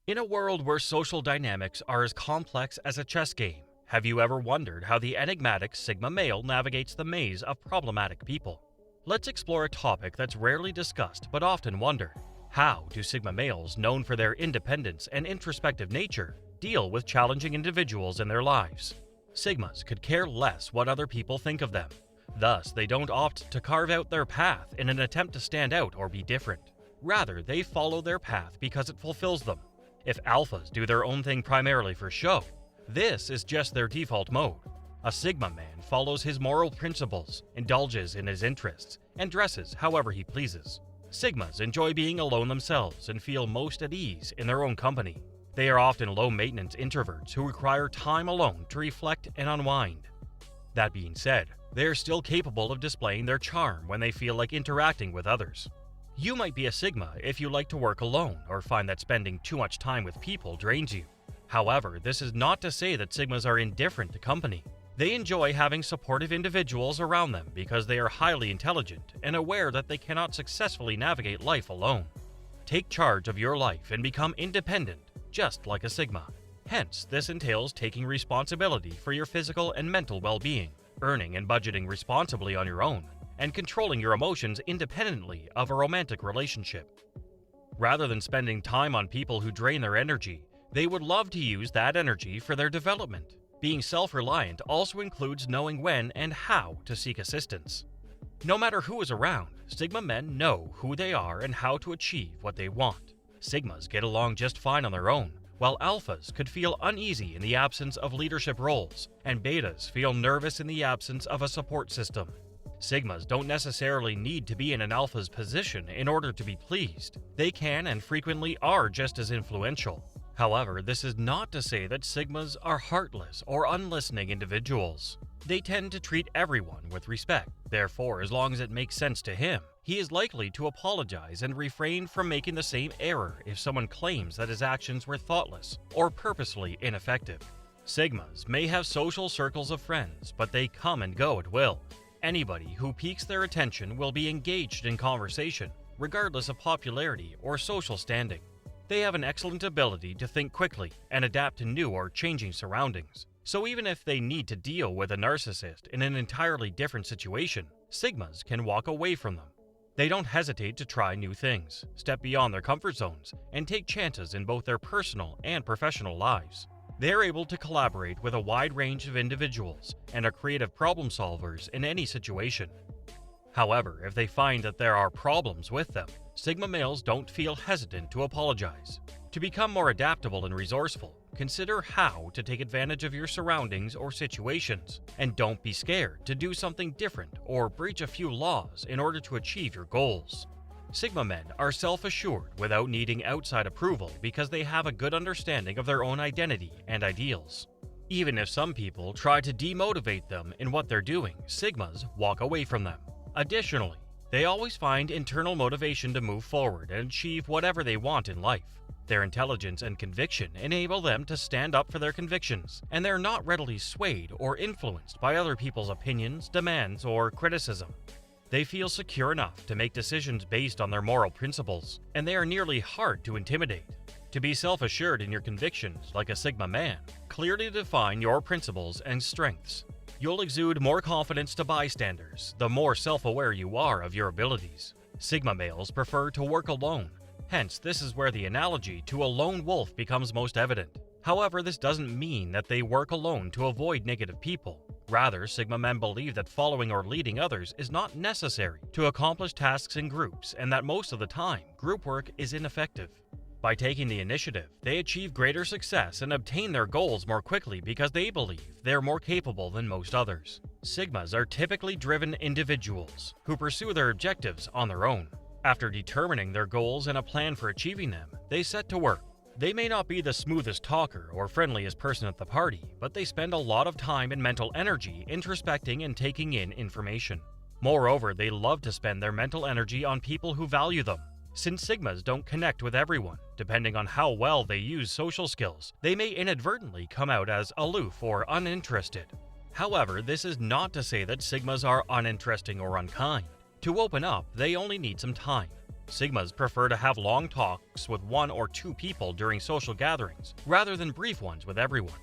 In a world where social dynamics are as complex as a chess game, have you ever wondered how the enigmatic Sigma male navigates the maze of problematic people? Let's explore a topic that's rarely discussed but often wondered. How do Sigma males, known for their independence and introspective nature, deal with challenging individuals in their lives? Sigmas could care less what other people think of them. Thus, they don't opt to carve out their path in an attempt to stand out or be different. Rather, they follow their path because it fulfills them. If alphas do their own thing primarily for show, this is just their default mode. A Sigma man follows his moral principles, indulges in his interests, and dresses however he pleases. Sigmas enjoy being alone themselves and feel most at ease in their own company. They are often low-maintenance introverts who require time alone to reflect and unwind. That being said, they are still capable of displaying their charm when they feel like interacting with others. You might be a Sigma if you like to work alone or find that spending too much time with people drains you. However, this is not to say that Sigmas are indifferent to company. They enjoy having supportive individuals around them because they are highly intelligent and aware that they cannot successfully navigate life alone. Take charge of your life and become independent, just like a Sigma. Hence, this entails taking responsibility for your physical and mental well-being, earning and budgeting responsibly on your own, and controlling your emotions independently of a romantic relationship. Rather than spending time on people who drain their energy, they would love to use that energy for their development. Being self-reliant also includes knowing when and how to seek assistance. No matter who is around, Sigma men know who they are and how to achieve what they want. Sigmas get along just fine on their own, while alphas could feel uneasy in the absence of leadership roles, and betas feel nervous in the absence of a support system. Sigmas don't necessarily need to be in an alpha's position in order to be pleased. They can and frequently are just as influential. However, this is not to say that Sigmas are heartless or unlistening individuals. They tend to treat everyone with respect. Therefore, as long as it makes sense to him, he is likely to apologize and refrain from making the same error if someone claims that his actions were thoughtless or purposely ineffective. Sigmas may have social circles of friends, but they come and go at will. Anybody who piques their attention will be engaged in conversation, regardless of popularity or social standing. They have an excellent ability to think quickly and adapt to new or changing surroundings. So even if they need to deal with a narcissist in an entirely different situation, Sigmas can walk away from them. They don't hesitate to try new things, step beyond their comfort zones, and take chances in both their personal and professional lives. They are able to collaborate with a wide range of individuals and are creative problem solvers in any situation. However, if they find that there are problems with them, Sigma males don't feel hesitant to apologize. To become more adaptable and resourceful, consider how to take advantage of your surroundings or situations, and don't be scared to do something different or breach a few laws in order to achieve your goals. Sigma men are self-assured without needing outside approval because they have a good understanding of their own identity and ideals. Even if some people try to demotivate them in what they're doing, Sigmas walk away from them. Additionally, they always find internal motivation to move forward and achieve whatever they want in life. Their intelligence and conviction enable them to stand up for their convictions, and they're not readily swayed or influenced by other people's opinions, demands, or criticism. They feel secure enough to make decisions based on their moral principles, and they are nearly hard to intimidate. To be self-assured in your convictions like a Sigma man, clearly define your principles and strengths. You'll exude more confidence to bystanders the more self-aware you are of your abilities. Sigma males prefer to work alone. Hence, this is where the analogy to a lone wolf becomes most evident. However, this doesn't mean that they work alone to avoid negative people. Rather, Sigma men believe that following or leading others is not necessary to accomplish tasks in groups, and that most of the time, group work is ineffective. By taking the initiative, they achieve greater success and obtain their goals more quickly because they believe they are more capable than most others. Sigmas are typically driven individuals who pursue their objectives on their own. After determining their goals and a plan for achieving them, they set to work. They may not be the smoothest talker or friendliest person at the party, but they spend a lot of time and mental energy introspecting and taking in information. Moreover, they love to spend their mental energy on people who value them. Since Sigmas don't connect with everyone, depending on how well they use social skills, they may inadvertently come out as aloof or uninterested. However, this is not to say that Sigmas are uninteresting or unkind. To open up, they only need some time. Sigmas prefer to have long talks with one or two people during social gatherings, rather than brief ones with everyone.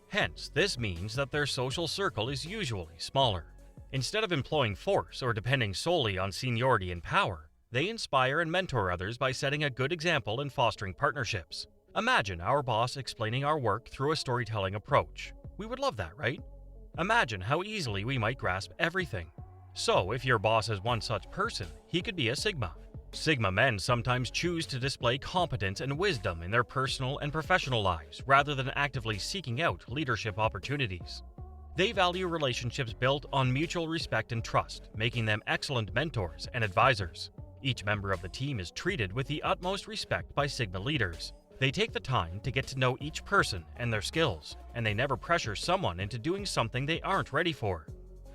Hence, this means that their social circle is usually smaller. Instead of employing force or depending solely on seniority and power, they inspire and mentor others by setting a good example and fostering partnerships. Imagine our boss explaining our work through a storytelling approach. We would love that, right? Imagine how easily we might grasp everything. So, if your boss is one such person, he could be a Sigma. Sigma men sometimes choose to display competence and wisdom in their personal and professional lives rather than actively seeking out leadership opportunities. They value relationships built on mutual respect and trust, making them excellent mentors and advisors. Each member of the team is treated with the utmost respect by Sigma leaders. They take the time to get to know each person and their skills, and they never pressure someone into doing something they aren't ready for.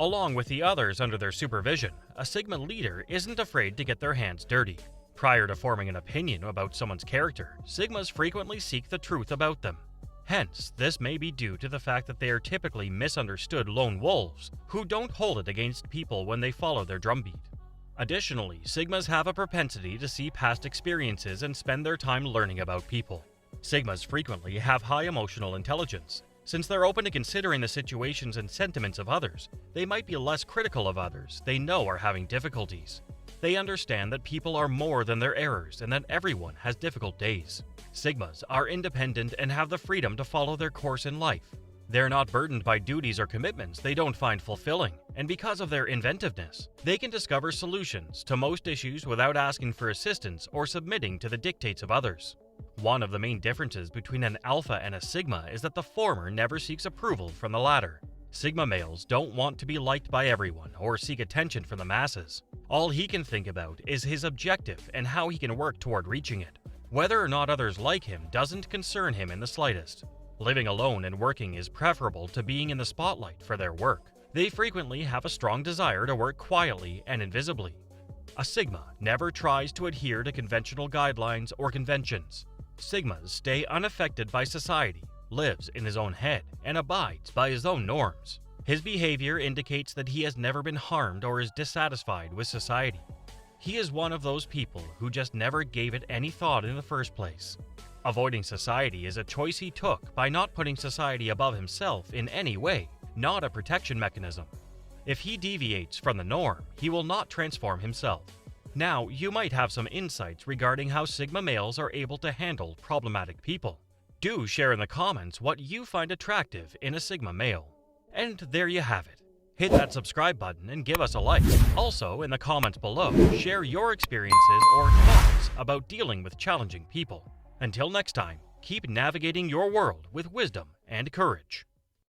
Along with the others under their supervision, a Sigma leader isn't afraid to get their hands dirty. Prior to forming an opinion about someone's character, Sigmas frequently seek the truth about them. Hence, this may be due to the fact that they are typically misunderstood lone wolves who don't hold it against people when they follow their drumbeat. Additionally, Sigmas have a propensity to see past experiences and spend their time learning about people. Sigmas frequently have high emotional intelligence. Since they're open to considering the situations and sentiments of others, they might be less critical of others they know are having difficulties. They understand that people are more than their errors and that everyone has difficult days. Sigmas are independent and have the freedom to follow their course in life. They're not burdened by duties or commitments they don't find fulfilling, and because of their inventiveness, they can discover solutions to most issues without asking for assistance or submitting to the dictates of others. One of the main differences between an alpha and a sigma is that the former never seeks approval from the latter. Sigma males don't want to be liked by everyone or seek attention from the masses. All he can think about is his objective and how he can work toward reaching it. Whether or not others like him doesn't concern him in the slightest. Living alone and working is preferable to being in the spotlight for their work. They frequently have a strong desire to work quietly and invisibly. A Sigma never tries to adhere to conventional guidelines or conventions. Sigmas stay unaffected by society, lives in his own head, and abides by his own norms. His behavior indicates that he has never been harmed or is dissatisfied with society. He is one of those people who just never gave it any thought in the first place. Avoiding society is a choice he took by not putting society above himself in any way, not a protection mechanism. If he deviates from the norm, he will not transform himself. Now, you might have some insights regarding how Sigma males are able to handle problematic people. Do share in the comments what you find attractive in a Sigma male. And there you have it. Hit that subscribe button and give us a like. Also, in the comments below, share your experiences or thoughts about dealing with challenging people. Until next time, keep navigating your world with wisdom and courage.